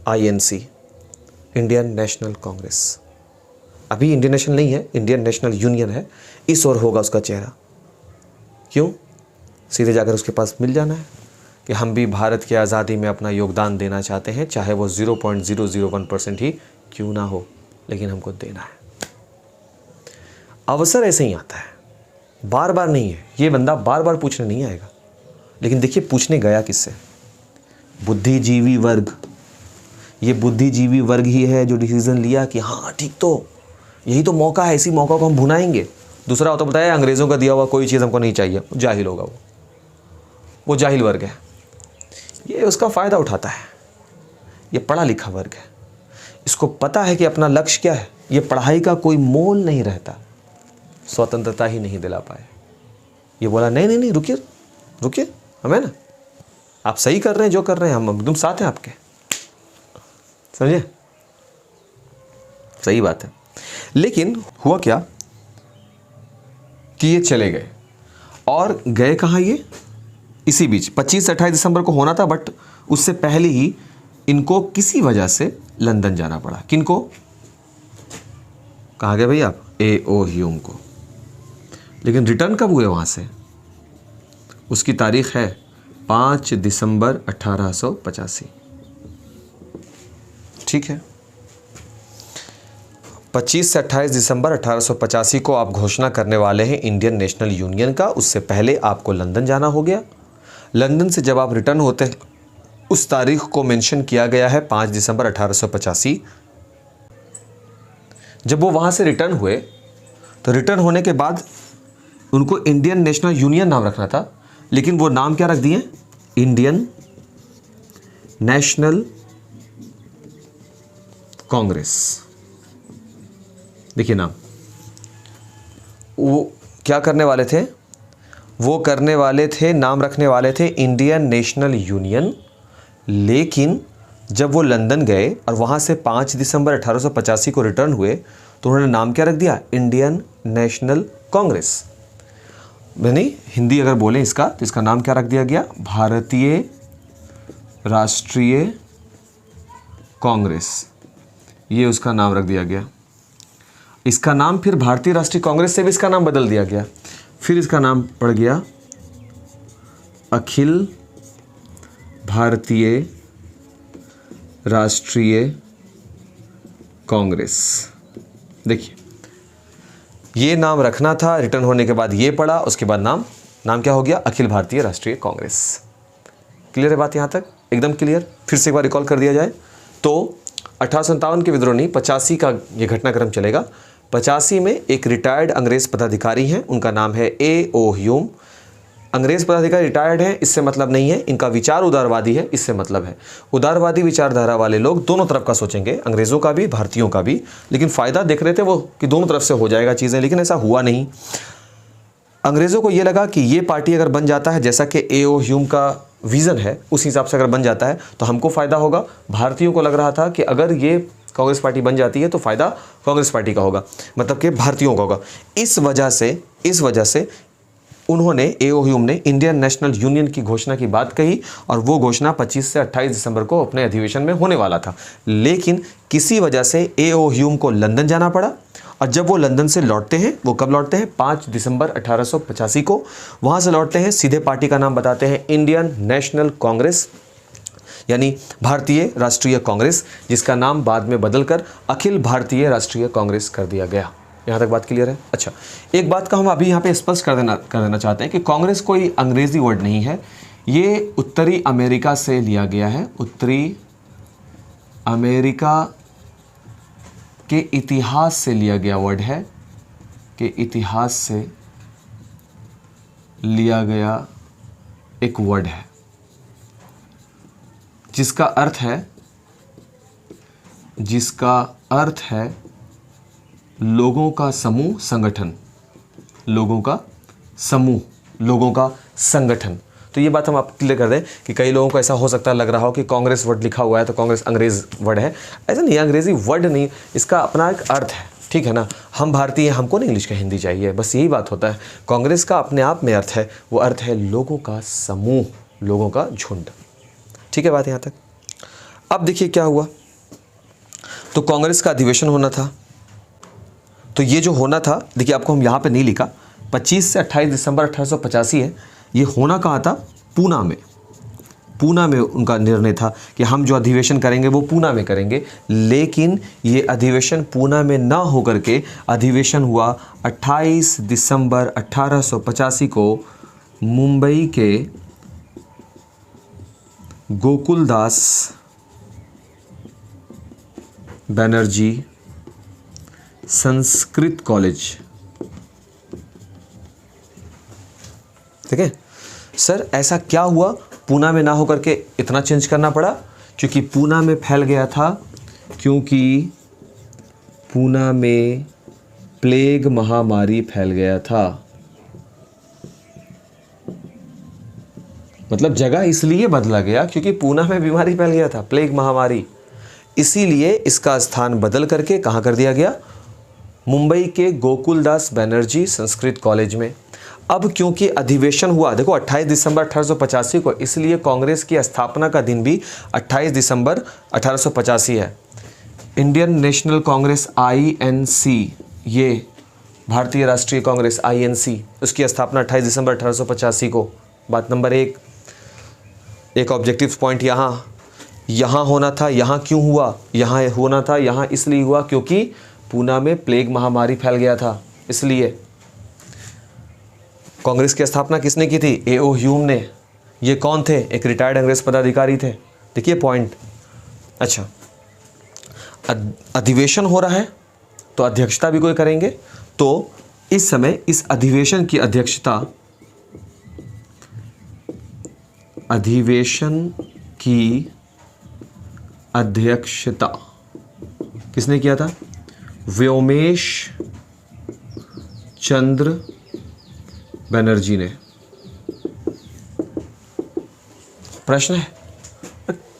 INC, Indian national Congress. अभी इंडियन नेशनल नहीं है, इंडियन नेशनल यूनियन है। इस ओर होगा उसका चेहरा। क्यों? सीधे जाकर उसके पास मिल जाना है कि हम भी भारत की आज़ादी में अपना योगदान देना चाहते हैं, चाहे वो 0.001% ही क्यों ना हो, लेकिन हमको देना है। अवसर ऐसे ही आता है, बार बार नहीं है। ये बंदा बार बार पूछने नहीं आएगा, लेकिन देखिए पूछने गया किससे? बुद्धिजीवी वर्ग। ये बुद्धिजीवी वर्ग ही है जो डिसीजन लिया कि हाँ ठीक, तो यही तो मौका है, इसी मौका को हम भुनाएंगे। दूसरा होता बताया अंग्रेज़ों का दिया हुआ कोई चीज़ हमको नहीं चाहिए, जाहिल होगा वो जाहिल वर्ग है। ये उसका फ़ायदा उठाता है। ये पढ़ा लिखा वर्ग है, इसको पता है कि अपना लक्ष्य क्या है। ये पढ़ाई का कोई मोल नहीं रहता, स्वतंत्रता ही नहीं दिला पाए। ये बोला नहीं नहीं नहीं, रुकिए रुकिए, हम है ना, आप सही कर रहे हैं जो कर रहे हैं, हम एकदम साथ हैं आपके, समझे? सही बात है। लेकिन हुआ क्या कि ये चले गए, और गए कहाँ ये? इसी बीच 25 से 28 दिसंबर को होना था, बट उससे पहले ही इनको किसी वजह से लंदन जाना पड़ा। किनको? कहाँ गए भाई आप? A.O. ह्यूम को। लेकिन रिटर्न कब हुए वहाँ से? उसकी तारीख है 5 दिसंबर 1885। ठीक है, 25 से 28 दिसंबर 1885 को आप घोषणा करने वाले हैं इंडियन नेशनल यूनियन का। उससे पहले आपको लंदन जाना हो गया। लंदन से जब आप रिटर्न होते हैं, उस तारीख को मेंशन किया गया है 5 दिसंबर 1885। जब वो वहाँ से रिटर्न हुए, तो रिटर्न होने के बाद उनको इंडियन नेशनल यूनियन नाम रखना था, लेकिन वो नाम क्या रख दिए? Indian national Congress. देखिए नाम, वो क्या करने वाले थे? वो करने वाले थे, नाम रखने वाले थे इंडियन नेशनल यूनियन। लेकिन जब वो लंदन गए और वहाँ से 5 दिसंबर 1885 को रिटर्न हुए, तो उन्होंने नाम क्या रख दिया? Indian national Congress. यानी हिंदी अगर बोलें इसका, तो इसका नाम क्या रख दिया गया? भारतीय राष्ट्रीय कांग्रेस। ये उसका नाम रख दिया गया। इसका नाम फिर भारतीय राष्ट्रीय कांग्रेस से भी इसका नाम बदल दिया गया। फिर इसका नाम पड़ गया अखिल भारतीय राष्ट्रीय कांग्रेस। देखिए, ये नाम रखना था, रिटर्न होने के बाद ये पड़ा, उसके बाद नाम क्या हो गया? अखिल भारतीय राष्ट्रीय कांग्रेस। क्लियर है बात यहाँ तक? एकदम क्लियर। फिर से एक बार रिकॉल कर दिया जाए तो 1857 के विद्रोह नहीं, 85 का ये घटनाक्रम चलेगा। 85 में एक रिटायर्ड अंग्रेज पदाधिकारी हैं, उनका नाम है A.O. ह्यूम। अंग्रेज पदाधिकारी रिटायर्ड हैं, इससे मतलब नहीं है, इनका विचार उदारवादी है, इससे मतलब है। उदारवादी विचारधारा वाले लोग दोनों तरफ का सोचेंगे, अंग्रेज़ों का भी, भारतीयों का भी। लेकिन फ़ायदा देख रहे थे वो कि दोनों तरफ से हो जाएगा चीज़ें, लेकिन ऐसा हुआ नहीं। अंग्रेज़ों को ये लगा कि ये पार्टी अगर बन जाता है, जैसा कि A.O. ह्यूम का विज़न है, उस हिसाब से अगर बन जाता है तो हमको फ़ायदा होगा। भारतीयों को लग रहा था कि अगर ये कांग्रेस पार्टी बन जाती है तो फ़ायदा कांग्रेस पार्टी का होगा, मतलब कि भारतीयों का होगा। इस वजह से उन्होंने, A.O. ह्यूम ने इंडियन नेशनल यूनियन की घोषणा की बात कही, और वो घोषणा 25 से 28 दिसंबर को अपने अधिवेशन में होने वाला था। लेकिन किसी वजह से A.O. ह्यूम को लंदन जाना पड़ा, और जब वो लंदन से लौटते हैं, वो कब लौटते हैं? 5 दिसंबर 1885 को। वहाँ से लौटते हैं, सीधे पार्टी का नाम बताते हैं इंडियन नेशनल कांग्रेस, यानी भारतीय राष्ट्रीय कांग्रेस, जिसका नाम बाद में बदलकर अखिल भारतीय राष्ट्रीय कांग्रेस कर दिया गया। यहाँ तक बात क्लियर है? अच्छा, एक बात का हम अभी यहाँ पे स्पष्ट कर देना चाहते हैं कि कांग्रेस कोई अंग्रेजी वर्ड नहीं है, ये उत्तरी अमेरिका से लिया गया है। उत्तरी अमेरिका के इतिहास से लिया गया वर्ड है, के इतिहास से लिया गया एक वर्ड है, जिसका अर्थ है जिसका अर्थ है लोगों का समूह संगठन, लोगों का समूह, लोगों का संगठन। तो ये बात हम आप क्लियर कर दें कि कई लोगों को ऐसा हो सकता है लग रहा हो कि कांग्रेस वर्ड लिखा हुआ है तो कांग्रेस अंग्रेज वर्ड है। ऐसा नहीं, अंग्रेजी वर्ड नहीं, इसका अपना एक अर्थ है, ठीक है ना। हम भारतीय हैं, हमको नहीं इंग्लिश का हिंदी चाहिए, बस यही बात होता है। कांग्रेस का अपने आप में अर्थ है, वो अर्थ है लोगों का समूह, लोगों का झुंड। ठीक है बात यहाँ तक। अब देखिए क्या हुआ, तो कांग्रेस का अधिवेशन होना था। तो ये जो होना था, देखिए आपको हम यहाँ पे नहीं लिखा, 25 से 28 दिसंबर 1885 है। ये होना कहाँ था? पूना में। पूना में उनका निर्णय था कि हम जो अधिवेशन करेंगे वो पूना में करेंगे। लेकिन ये अधिवेशन पूना में ना होकर के अधिवेशन हुआ 28 दिसंबर 1885 को मुंबई के गोकुलदास बनर्जी संस्कृत कॉलेज। ठीक है सर, ऐसा क्या हुआ पूना में ना होकर के इतना चेंज करना पड़ा? क्योंकि पूना में फैल गया था, क्योंकि पूना में प्लेग महामारी फैल गया था। मतलब जगह इसलिए बदला गया क्योंकि पूना में बीमारी फैल गया था, प्लेग महामारी। इसीलिए इसका स्थान बदल करके कहाँ कर दिया गया? मुंबई के गोकुलदास बनर्जी संस्कृत कॉलेज में। अब क्योंकि अधिवेशन हुआ, देखो 28 दिसंबर 1885 को, इसलिए कांग्रेस की स्थापना का दिन भी 28 दिसंबर 1885 है। इंडियन नेशनल कांग्रेस INC, ये भारतीय राष्ट्रीय कांग्रेस INC, उसकी स्थापना 28 दिसंबर 1885 को। बात नंबर एक ऑब्जेक्टिव पॉइंट यहाँ होना था। यहाँ क्यों हुआ? यहाँ होना था, यहाँ इसलिए हुआ क्योंकि पूना में प्लेग महामारी फैल गया था, इसलिए। कांग्रेस की स्थापना किसने की थी? A.O. ह्यूम ने। ये कौन थे? एक रिटायर्ड अंग्रेज पदाधिकारी थे। देखिए पॉइंट। अच्छा, अधिवेशन हो रहा है तो अध्यक्षता भी कोई करेंगे। तो इस समय इस अधिवेशन की अध्यक्षता, किसने किया था? व्योमेश चंद्र बनर्जी ने। प्रश्न है,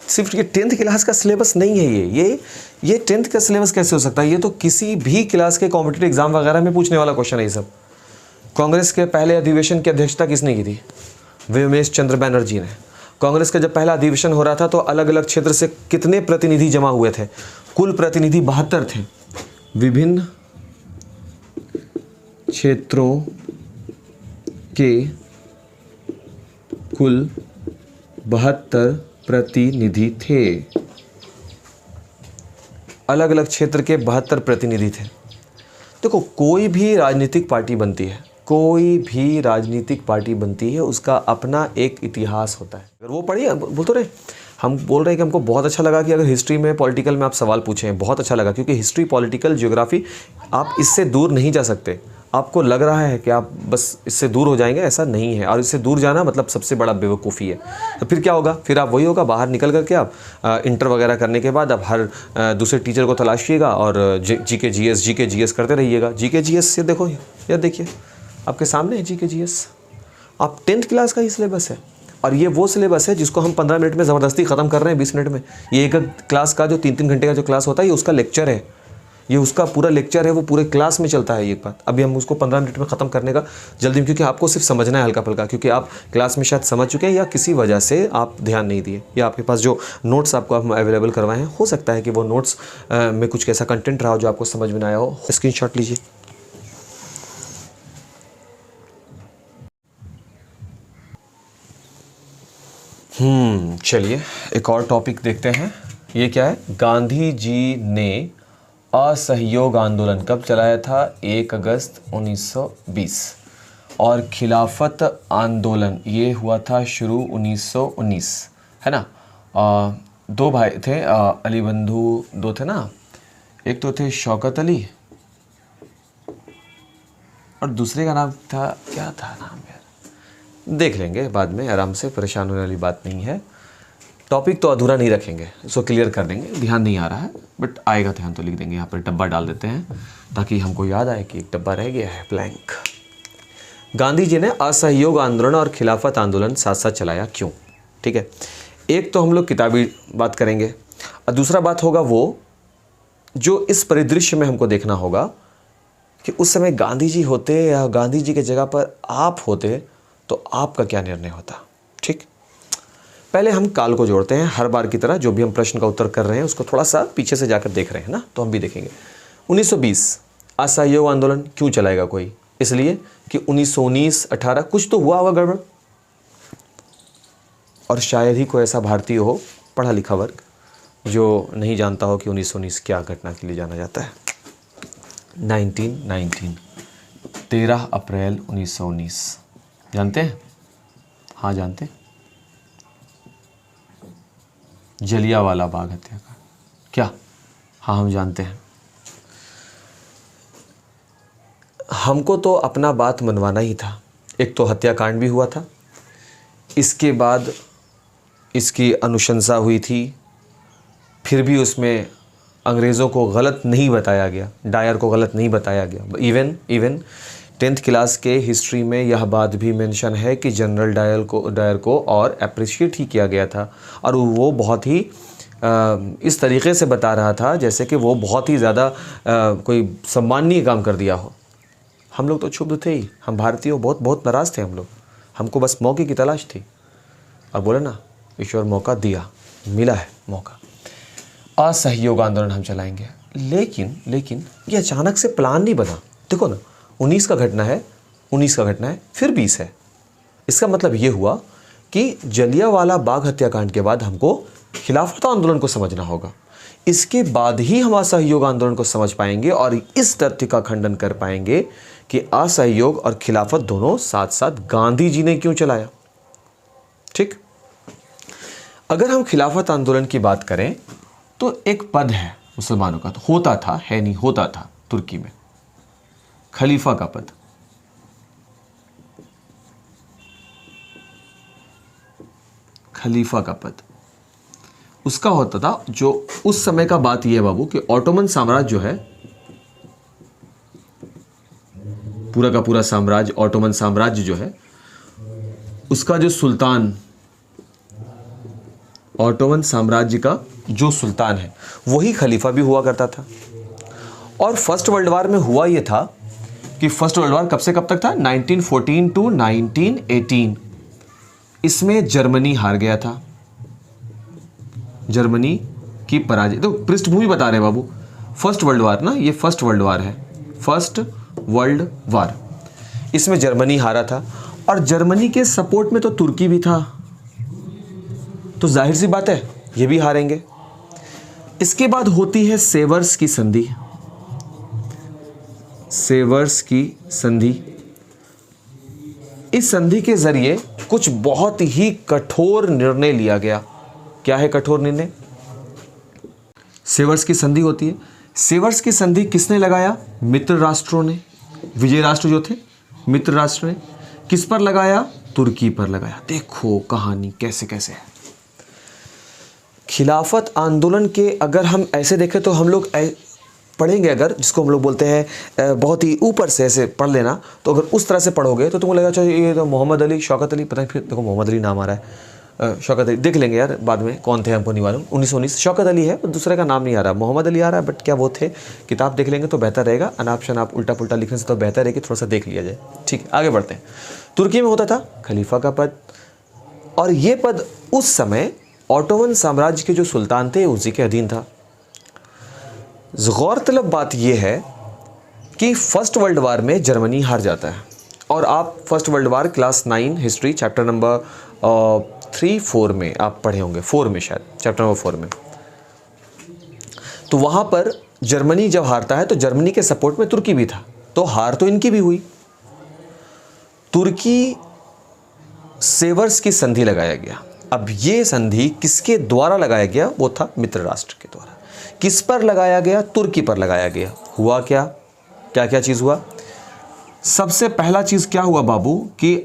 सिर्फ ये 10th क्लास का सिलेबस नहीं है। ये 10th का सिलेबस कैसे हो सकता है? ये तो किसी भी क्लास के कॉम्पिटिटिव एग्जाम वगैरह में पूछने वाला क्वेश्चन है ये सब। कांग्रेस के पहले अधिवेशन की अध्यक्षता किसने की थी? व्योमेश चंद्र बनर्जी ने। कांग्रेस का जब पहला अधिवेशन हो रहा था तो अलग अलग क्षेत्र से कितने प्रतिनिधि जमा हुए थे? कुल प्रतिनिधि 72 थे। विभिन्न क्षेत्रों के कुल 72 प्रतिनिधि थे। अलग अलग क्षेत्र के 72 प्रतिनिधि थे। देखो, कोई भी राजनीतिक पार्टी बनती है, कोई भी राजनीतिक पार्टी बनती है, उसका अपना एक इतिहास होता है। अगर वो पढ़िए, बोल तो रहे, हम बोल रहे हैं कि हमको बहुत अच्छा लगा कि अगर हिस्ट्री में, पॉलिटिकल में आप सवाल पूछें, बहुत अच्छा लगा, क्योंकि हिस्ट्री, पॉलिटिकल, ज्योग्राफी, आप इससे दूर नहीं जा सकते। आपको लग रहा है कि आप बस इससे दूर हो जाएंगे, ऐसा नहीं है। और इससे दूर जाना मतलब सबसे बड़ा बेवकूफ़ी है। तो फिर क्या होगा? फिर आप वही होगा, बाहर निकल करके आप इंटर वगैरह करने के बाद आप हर दूसरे टीचर को तलाशिएगा और जीके जीएस करते रहिएगा। जीके जीएस से देखो, यार देखिए आपके सामने है जीके जीएस। आप 10th क्लास का ही सिलेबस है, और ये वो सिलेबस है जिसको हम 15 मिनट में ज़बरदस्ती ख़त्म कर रहे हैं, 20 मिनट में। ये एक क्लास का जो 3-3 घंटे का जो क्लास होता है, ये उसका लेक्चर है, ये उसका पूरा लेक्चर है, वो पूरे क्लास में चलता है ये बात। अभी हम उसको 15 मिनट में ख़त्म करने का जल्दी में, क्योंकि आपको सिर्फ समझना है हल्का फुल्का, क्योंकि आप क्लास में शायद समझ चुके हैं या किसी वजह से आप ध्यान नहीं दिए, या आपके पास जो नोट्स आपको हम अवेलेबल करवाए हैं, हो सकता है कि वो नोट्स में कुछ ऐसा कंटेंट रहा हो जो आपको समझ में ना आया हो। स्क्रीनशॉट लीजिए। चलिए एक और टॉपिक देखते हैं। ये क्या है? गांधी जी ने असहयोग आंदोलन कब चलाया था? 1 अगस्त 1920। और खिलाफत आंदोलन ये हुआ था शुरू 1919, है ना। 2 भाई थे, अली बंधु 2 थे ना, एक तो थे शौकत अली और दूसरे का नाम था, क्या था नाम यार, देख लेंगे बाद में, आराम से, परेशान होने वाली बात नहीं है। टॉपिक तो अधूरा नहीं रखेंगे, इसको क्लियर कर देंगे, ध्यान नहीं आ रहा है बट आएगा ध्यान तो लिख देंगे। यहाँ पर डब्बा डाल देते हैं ताकि हमको याद आए कि एक डब्बा रह गया है ब्लैंक। गांधी जी ने असहयोग आंदोलन और खिलाफत आंदोलन साथ साथ चलाया, क्यों? ठीक है, एक तो हम लोग किताबी बात करेंगे और दूसरा बात होगा वो जो इस परिदृश्य में हमको देखना होगा कि उस समय गांधी जी होते या गांधी जी की जगह पर आप होते तो आपका क्या निर्णय होता। ठीक, पहले हम काल को जोड़ते हैं, हर बार की तरह जो भी हम प्रश्न का उत्तर कर रहे हैं उसको थोड़ा सा पीछे से जाकर देख रहे हैं ना, तो हम भी देखेंगे। 1920 असहयोग आंदोलन क्यों चलाएगा कोई? इसलिए कि 1919-18 कुछ तो हुआ होगा गड़बड़, और शायद ही कोई ऐसा भारतीय हो पढ़ा लिखा वर्ग जो नहीं जानता हो कि 1919 क्या घटना के लिए जाना जाता है। 1919 13 अप्रैल 1919 जानते हैं? हाँ जानते हैं। जलियांवाला बाग हत्याकांड, क्या? हाँ हम जानते हैं। हमको तो अपना बात मनवाना ही था। एक तो हत्याकांड भी हुआ था, इसके बाद इसकी अनुशंसा हुई थी, फिर भी उसमें अंग्रेज़ों को गलत नहीं बताया गया, डायर को गलत नहीं बताया गया। इवन 10th क्लास के हिस्ट्री में यह बात भी मेंशन है कि जनरल डायर को और अप्रिशिएट ही किया गया था, और वो बहुत ही इस तरीके से बता रहा था जैसे कि वो बहुत ही ज़्यादा कोई सम्माननीय काम कर दिया हो। हम लोग तो क्षुब्ध थे ही, हम भारतीय बहुत नाराज़ थे हम लोग, हमको बस मौके की तलाश थी, और बोले ना ईश्वर मौका दिया, मिला है मौका। असहयोग आंदोलन हम चलाएंगे, लेकिन ये अचानक से प्लान नहीं बना। देखो ना, 19 का घटना है, फिर 20 है। इसका मतलब ये हुआ कि जलियांवाला बाग हत्याकांड के बाद हमको खिलाफत आंदोलन को समझना होगा, इसके बाद ही हम असहयोग आंदोलन को समझ पाएंगे और इस तथ्य का खंडन कर पाएंगे कि असहयोग और खिलाफत दोनों साथ साथ गांधी जी ने क्यों चलाया। ठीक, अगर हम खिलाफत आंदोलन की बात करें तो एक पद है मुसलमानों का, तो होता था, है नहीं, होता था तुर्की में, खलीफा का पद। खलीफा का पद उसका होता था। जो उस समय का बात यह है बाबू कि ऑटोमन साम्राज्य जो है, पूरा का पूरा साम्राज्य, ऑटोमन साम्राज्य जो है, उसका जो सुल्तान, ऑटोमन साम्राज्य का जो सुल्तान है वही खलीफा भी हुआ करता था। और फर्स्ट वर्ल्ड वार में हुआ ये था कि फर्स्ट वर्ल्ड वार कब से कब तक था? 1914 टू 1918। इसमें जर्मनी हार गया था, जर्मनी की पराजय। तो पृष्ठभूमि बता रहे हैं बाबू, फर्स्ट वर्ल्ड वार ना, ये फर्स्ट वर्ल्ड वार है, फर्स्ट वर्ल्ड वार। इसमें जर्मनी हारा था और जर्मनी के सपोर्ट में तो तुर्की भी था, तो जाहिर सी बात है ये भी हारेंगे। इसके बाद होती है सेवर्स की संधि। सेवर्स की संधि, इस संधि के जरिए कुछ बहुत ही कठोर निर्णय लिया गया। क्या है कठोर निर्णय? सेवर्स की संधि होती है। सेवर्स की संधि किसने लगाया? मित्र राष्ट्रों ने, विजय राष्ट्र जो थे, मित्र राष्ट्र ने। किस पर लगाया? तुर्की पर लगाया। देखो कहानी कैसे कैसे है। खिलाफत आंदोलन के अगर हम ऐसे देखें तो हम लोग पढ़ेंगे, अगर जिसको हम लोग बोलते हैं बहुत ही ऊपर से ऐसे पढ़ लेना, तो अगर उस तरह से पढ़ोगे तो तुमको लगेगा चाहिए ये तो मोहम्मद अली, शौकत अली, पता नहीं, फिर देखो मोहम्मद अली नाम आ रहा है, शौकत अली देख लेंगे यार बाद में कौन थे, हमको नहीं मालूम। 1919 शौकत अली है, दूसरे का नाम नहीं आ रहा, मोहम्मद अली आ रहा है, बट क्या वो थे? किताब देख लेंगे तो बेहतर रहेगा, अनाप शनाप उल्टा पुल्टा लिखने से तो बेहतर है कि थोड़ा सा देख लिया जाए। ठीक है, आगे बढ़ते हैं। तुर्की में होता था खलीफा का पद, और ये पद उस समय ऑटोमन साम्राज्य के जो सुल्तान थे उसी के अधीन था। गौरतलब बात यह है कि फर्स्ट वर्ल्ड वार में जर्मनी हार जाता है, और आप first world war class 9 history chapter number 3-4 में आप पढ़े होंगे, 4 में शायद, चैप्टर नंबर 4 में। तो वहाँ पर जर्मनी जब हारता है तो जर्मनी के सपोर्ट में तुर्की भी था, तो हार तो इनकी भी हुई। तुर्की सेवर्स की संधि लगाया गया। अब ये संधि किसके द्वारा लगाया गया? वो था मित्र राष्ट्र के द्वारा। किस पर लगाया गया? तुर्की पर लगाया गया। हुआ क्या क्या चीज़ हुआ? सबसे पहला चीज़ क्या हुआ बाबू कि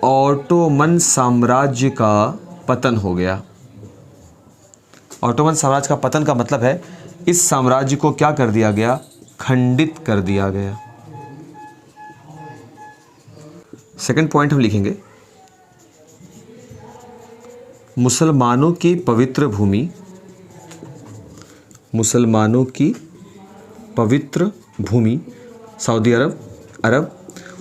ऑटोमन साम्राज्य का पतन हो गया। ऑटोमन साम्राज्य का पतन का मतलब है इस साम्राज्य को क्या कर दिया गया? खंडित कर दिया गया। सेकंड पॉइंट हम लिखेंगे, मुसलमानों की पवित्र भूमि, मुसलमानों की पवित्र भूमि सऊदी अरब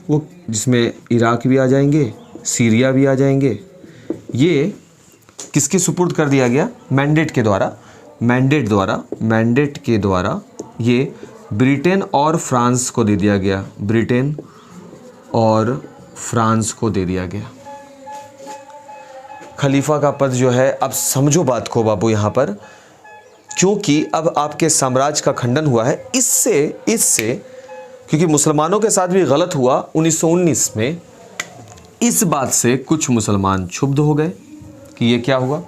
वो जिसमें इराक भी आ जाएंगे, सीरिया भी आ जाएंगे, ये किसके सुपुर्द कर दिया गया? मैंडेट के द्वारा ये ब्रिटेन और फ्रांस को दे दिया गया। ब्रिटेन और फ्रांस को दे दिया गया। खलीफा का पद जो है, अब समझो बात को बाबू यहाँ पर, क्योंकि अब आपके साम्राज्य का खंडन हुआ है इससे क्योंकि मुसलमानों के साथ भी गलत हुआ 1919 में, इस बात से कुछ मुसलमान क्षुब्ध हो गए कि ये क्या हुआ।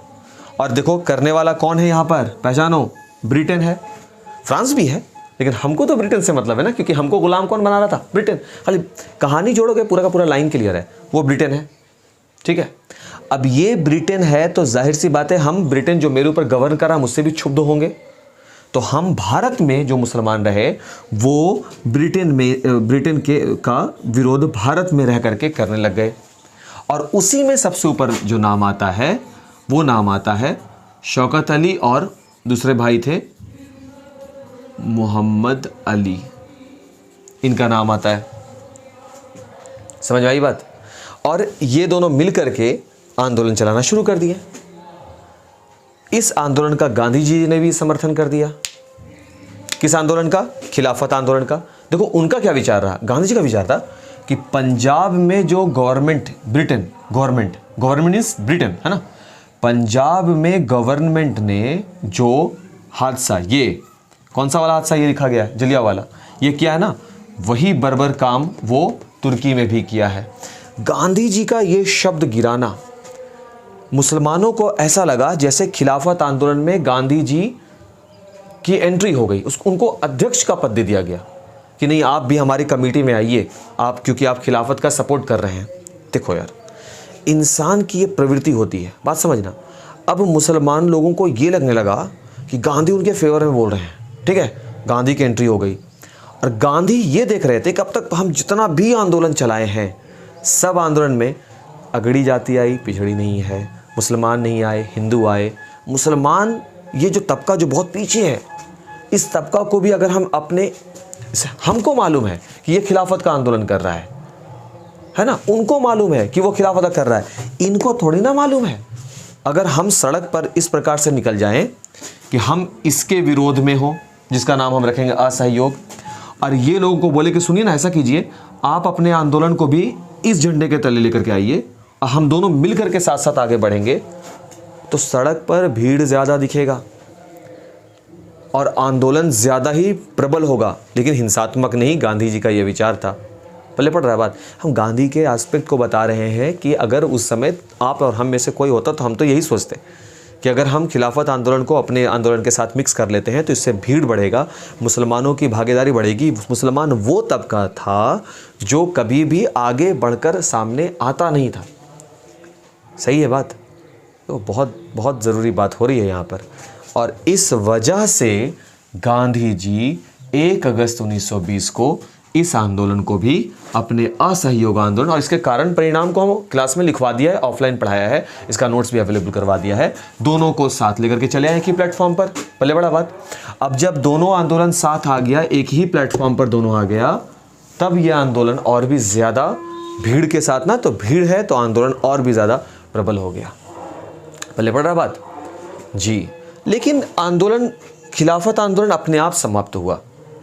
और देखो करने वाला कौन है यहाँ पर, पहचानो, ब्रिटेन है, फ्रांस भी है, लेकिन हमको तो ब्रिटेन से मतलब है ना, क्योंकि हमको गुलाम कौन बना रहा था? ब्रिटेन। खाली कहानी जोड़ोगे पूरा का पूरा लाइन क्लियर है, वो ब्रिटेन है। ठीक है, अब ये ब्रिटेन है तो जाहिर सी बात है हम ब्रिटेन जो मेरे ऊपर गवर्न करा मुझसे भी क्षुब्ध होंगे, तो हम भारत में जो मुसलमान रहे वो ब्रिटेन का विरोध भारत में रह करके करने लग गए। और उसी में सबसे ऊपर जो नाम आता है वो नाम आता है शौकत अली, और दूसरे भाई थे मोहम्मद अली, इनका नाम आता है। समझ में आई बात? और ये दोनों मिलकर के आंदोलन चलाना शुरू कर दिए। इस आंदोलन का गांधी जी ने भी समर्थन कर दिया। किस आंदोलन का? खिलाफत आंदोलन का। देखो उनका क्या विचार रहा, गांधी जी का विचार था कि पंजाब में जो गवर्नमेंट इज ब्रिटेन है ना, पंजाब में गवर्नमेंट ने जो हादसा, ये कौन सा वाला हादसा ये लिखा गया है, जलियांवाला, ये किया है ना, वही बर्बर काम वो तुर्की में भी किया है। गांधी जी का ये शब्द गिराना मुसलमानों को ऐसा लगा जैसे खिलाफत आंदोलन में गांधी जी की एंट्री हो गई, उनको अध्यक्ष का पद दे दिया गया कि नहीं आप भी हमारी कमेटी में आइए, आप क्योंकि आप खिलाफत का सपोर्ट कर रहे हैं। देखो यार, इंसान की ये प्रवृत्ति होती है, बात समझना। अब मुसलमान लोगों को ये लगने लगा कि गांधी उनके फेवर में बोल रहे हैं। ठीक है, गांधी की एंट्री हो गई और गांधी ये देख रहे थे कि अब तक हम जितना भी आंदोलन चलाए हैं सब आंदोलन में अगड़ी जाति आई, पिछड़ी नहीं है, मुसलमान नहीं आए, हिंदू आए। मुसलमान ये जो तबका जो बहुत पीछे है, इस तबका को भी अगर हम हमको मालूम है कि ये खिलाफत का आंदोलन कर रहा है ना, उनको मालूम है कि वो खिलाफत कर रहा है, इनको थोड़ी ना मालूम है। अगर हम सड़क पर इस प्रकार से निकल जाएं कि हम इसके विरोध में हो, जिसका नाम हम रखेंगे असहयोग, और ये लोगों को बोले कि सुनिए ना, ऐसा कीजिए, आप अपने आंदोलन को भी इस झंडे के तले लेकर के आइए और हम दोनों मिलकर के साथ साथ आगे बढ़ेंगे, तो सड़क पर भीड़ ज़्यादा दिखेगा और आंदोलन ज़्यादा ही प्रबल होगा, लेकिन हिंसात्मक नहीं। गांधी जी का ये विचार था। पल्ले पड़ रहा है बात। हम गांधी के एस्पेक्ट को बता रहे हैं कि अगर उस समय आप और हम में से कोई होता तो हम तो यही सोचते कि अगर हम खिलाफत आंदोलन को अपने आंदोलन के साथ मिक्स कर लेते हैं तो इससे भीड़ बढ़ेगा, मुसलमानों की भागीदारी बढ़ेगी। मुसलमान वो तबका था जो कभी भी आगे बढ़कर सामने आता नहीं था। सही है बात? तो बहुत बहुत ज़रूरी बात हो रही है यहाँ पर। और इस वजह से गांधी जी 1 अगस्त 1920 को इस आंदोलन को भी अपने असहयोग आंदोलन, और इसके कारण परिणाम को हम क्लास में लिखवा दिया है, ऑफलाइन पढ़ाया है, इसका नोट्स भी अवेलेबल करवा दिया है, दोनों को साथ लेकर के चले आए एक ही प्लेटफॉर्म पर। पहले बड़ा बात, अब जब दोनों आंदोलन साथ आ गया, एक ही प्लेटफॉर्म पर दोनों आ गया, तब यह आंदोलन और भी ज़्यादा भीड़ के साथ ना, तो भीड़ है तो आंदोलन और भी ज़्यादा प्रबल हो गया। पहले पड़ रहा बात जी। लेकिन आंदोलन, खिलाफत आंदोलन अपने आप समाप्त हुआ,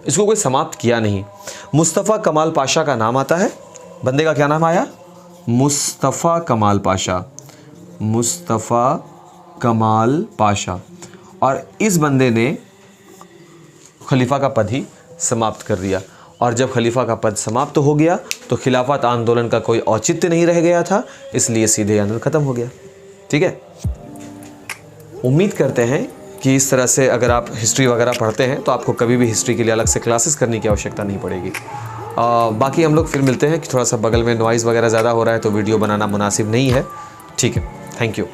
इसको कोई समाप्त किया नहीं। मुस्तफ़ा कमाल पाशा का नाम आता है। बंदे का क्या नाम आया? मुस्तफ़ा कमाल पाशा। मुस्तफ़ा कमाल पाशा। और इस बंदे ने खलीफा का पद ही समाप्त कर दिया। और जब खलीफा का पद समाप्त हो गया तो खिलाफत आंदोलन का कोई औचित्य नहीं रह गया था, इसलिए सीधे आंदोलन ख़त्म हो गया। ठीक है, उम्मीद करते हैं कि इस तरह से अगर आप हिस्ट्री वगैरह पढ़ते हैं तो आपको कभी भी हिस्ट्री के लिए अलग से क्लासेस करने की आवश्यकता नहीं पड़ेगी। बाकी हम लोग फिर मिलते हैं कि थोड़ा सा बगल में नॉइज़ वगैरह ज़्यादा हो रहा है तो वीडियो बनाना मुनासिब नहीं है। ठीक है, थैंक यू।